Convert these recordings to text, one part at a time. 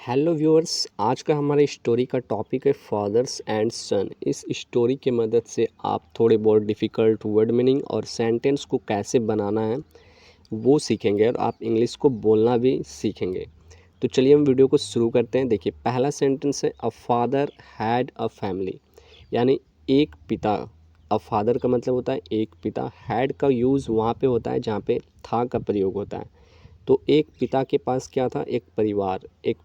Hello viewers, आज का हमारे स्टोरी का टॉपिक है फादर्स एंड सन। इस स्टोरी की मदद से आप थोड़े बहुत डिफ़िकल्ट वर्ड मीनिंग और सेंटेंस को कैसे बनाना है वो सीखेंगे और आप इंग्लिश को बोलना भी सीखेंगे। तो चलिए हम वीडियो को शुरू करते हैं। देखिए, पहला सेंटेंस है a father had a family, यानी एक पिता। अ फादर का मतलब होता है एक पिता, हैड का यूज़ वहाँ पे होता है जहाँ पे था का प्रयोग होता है। तो एक पिता के पास क्या था? एक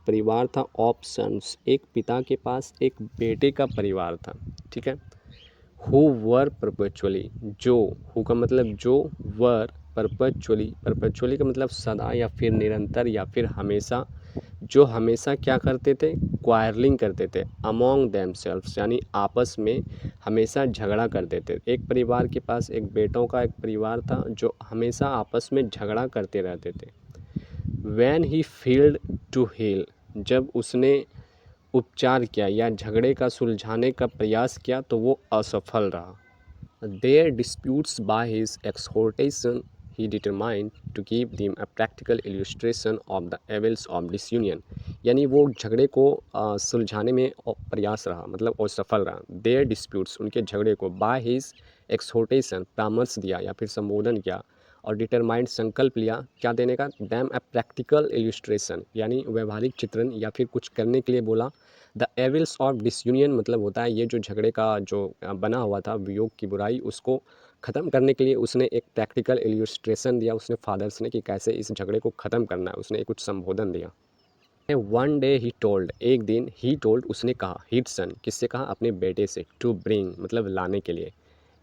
परिवार था ऑफ सन्स। एक पिता के पास एक बेटे का परिवार था। ठीक है। हु वर परपेचुअली, जो, हु का मतलब जो, वर परपेचुअली का मतलब सदा या फिर निरंतर या फिर हमेशा, जो हमेशा क्या करते थे? क्वारलिंग करते थे अमोंग देमसेल्व्स, यानी आपस में हमेशा झगड़ा करते थे। एक परिवार के पास एक बेटों का एक परिवार था जो हमेशा आपस में झगड़ा करते रहते थे। When he failed to heal, जब उसने उपचार किया या झगड़े का सुलझाने का प्रयास किया तो वो असफल रहा। There disputes by his exhortation he determined to give them a practical illustration of the evils of disunion, यानी वो झगड़े को सुलझाने में प्रयास रहा, मतलब असफल रहा। देयर डिस्प्यूट्स, उनके झगड़े को, बाय हिज एक्सहॉर्टेशन, परामर्श दिया या फिर संबोधन किया, और डिटरमाइंड, संकल्प लिया क्या देने का? दैम अ प्रैक्टिकल इलस्ट्रेशन, यानी व्यवहारिक चित्रण या फिर कुछ करने के लिए बोला। द एविल्स ऑफ डिसयूनियन मतलब होता है ये जो झगड़े का जो बना हुआ था, वियोग की बुराई, उसको ख़त्म करने के लिए उसने एक प्रैक्टिकल इलस्ट्रेशन दिया उसने फादर्स ने कि कैसे इस झगड़े को ख़त्म करना है। उसने कुछ संबोधन दिया। वन डे ही टोल्ड, एक दिन ही टोल्ड उसने कहा, हिट सन, किससे कहा? अपने बेटे से। टू ब्रिंग मतलब लाने के लिए।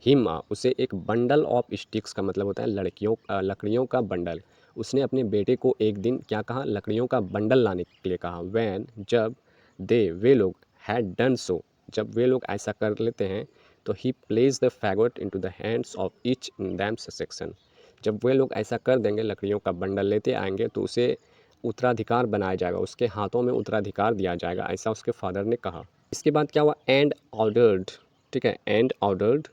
हिम उसे एक बंडल ऑफ स्टिक्स का मतलब होता है लकड़ियों का बंडल। उसने अपने बेटे को एक दिन क्या कहा? लकड़ियों का बंडल लाने के लिए कहा। वैन, जब, दे वे लोग, हैड डन सो, जब वे लोग ऐसा कर लेते हैं, तो he place the faggot into the hands of each in them section, जब वे लोग ऐसा कर देंगे, लकड़ियों का बंडल लेते आएंगे तो उसे उत्तराधिकार बनाया जाएगा, उसके हाथों में उत्तराधिकार दिया जाएगा, ऐसा उसके फादर ने कहा। इसके बाद क्या हुआ? एंड ऑर्डर्ड, ठीक है, एंड ऑर्डर्ड,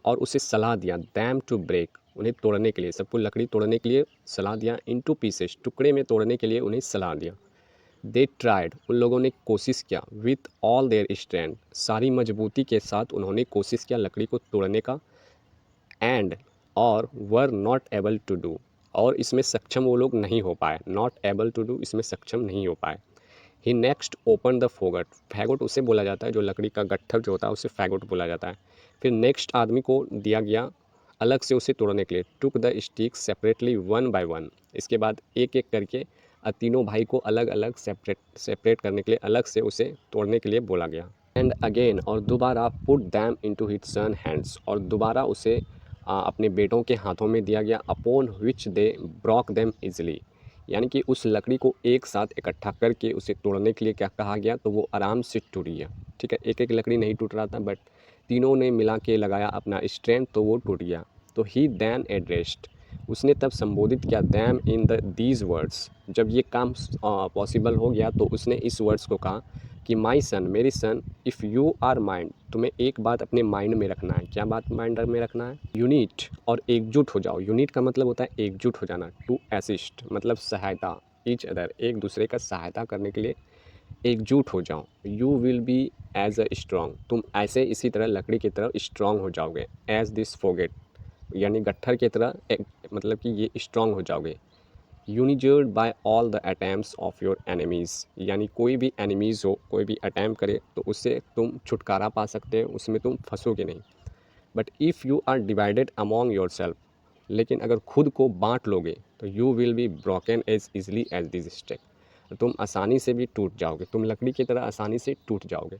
और उसे सलाह दिया, दैम टू ब्रेक, उन्हें तोड़ने के लिए, सबको लकड़ी तोड़ने के लिए सलाह दिया। इनटू पीसेस, टुकड़े में तोड़ने के लिए उन्हें सलाह दिया। दे ट्राइड, उन लोगों ने कोशिश किया। विथ ऑल देयर स्ट्रेंथ, सारी मजबूती के साथ उन्होंने कोशिश किया लकड़ी को तोड़ने का। एंड, और, were not able to do, और इसमें सक्षम वो लोग नहीं हो पाए। नॉट एबल टू डू, इसमें सक्षम नहीं हो पाए। ही नेक्स्ट ओपन द फोगट, फैगोट उसे बोला जाता है, जो लकड़ी का गट्ठर जो होता है उसे फैगोट बोला जाता है। फिर नेक्स्ट आदमी को दिया गया अलग से उसे तोड़ने के लिए। Took the stick separately one by one, इसके बाद एक एक करके तीनों भाई को अलग अलग सेपरेट करने के लिए अलग से उसे तोड़ने के लिए बोला गया। एंड अगेन, और दोबारा, put them into his son hands, और दोबारा उसे अपने बेटों के हाथों में दिया गया। Upon which they Brock them easily, यानी कि उस लकड़ी को एक साथ इकट्ठा करके उसे तोड़ने के लिए क्या कहा गया? तो वो आराम से टूट गया। ठीक है, एक एक लकड़ी नहीं टूट रहा था, बट तीनों ने मिला के लगाया अपना स्ट्रेंथ तो वो टूट गया। तो ही दैन एड्रेस्ड, उसने तब संबोधित किया, them in the these words, जब ये काम पॉसिबल हो गया तो उसने इस वर्ड्स को कहा कि माई सन, मेरी सन, इफ़ यू आर माइंड, तुम्हें एक बात अपने माइंड में रखना है। क्या बात माइंड में रखना है? यूनिट, और एकजुट हो जाओ। यूनिट का मतलब होता है एकजुट हो जाना। टू असिस्ट मतलब सहायता, ईच अदर, एक दूसरे का सहायता करने के लिए एकजुट हो जाओ। You will be as a strong, तुम ऐसे इसी तरह लकड़ी की तरह स्ट्रॉन्ग हो जाओगे। एज दिस फोगेट, यानी गट्ठर की तरह एक, मतलब कि ये स्ट्रॉन्ग हो जाओगे। Uninjured by all the attempts of your enemies, यानी कोई भी एनिमीज़ हो, कोई भी अटैम्प्ट करे तो उससे तुम छुटकारा पा सकते हो, उसमें तुम फंसोगे नहीं। But if you are divided among yourself, लेकिन अगर खुद को बांट लोगे तो you will be broken as easily as this stick, तुम आसानी से भी टूट जाओगे, तुम लकड़ी की तरह आसानी से टूट जाओगे।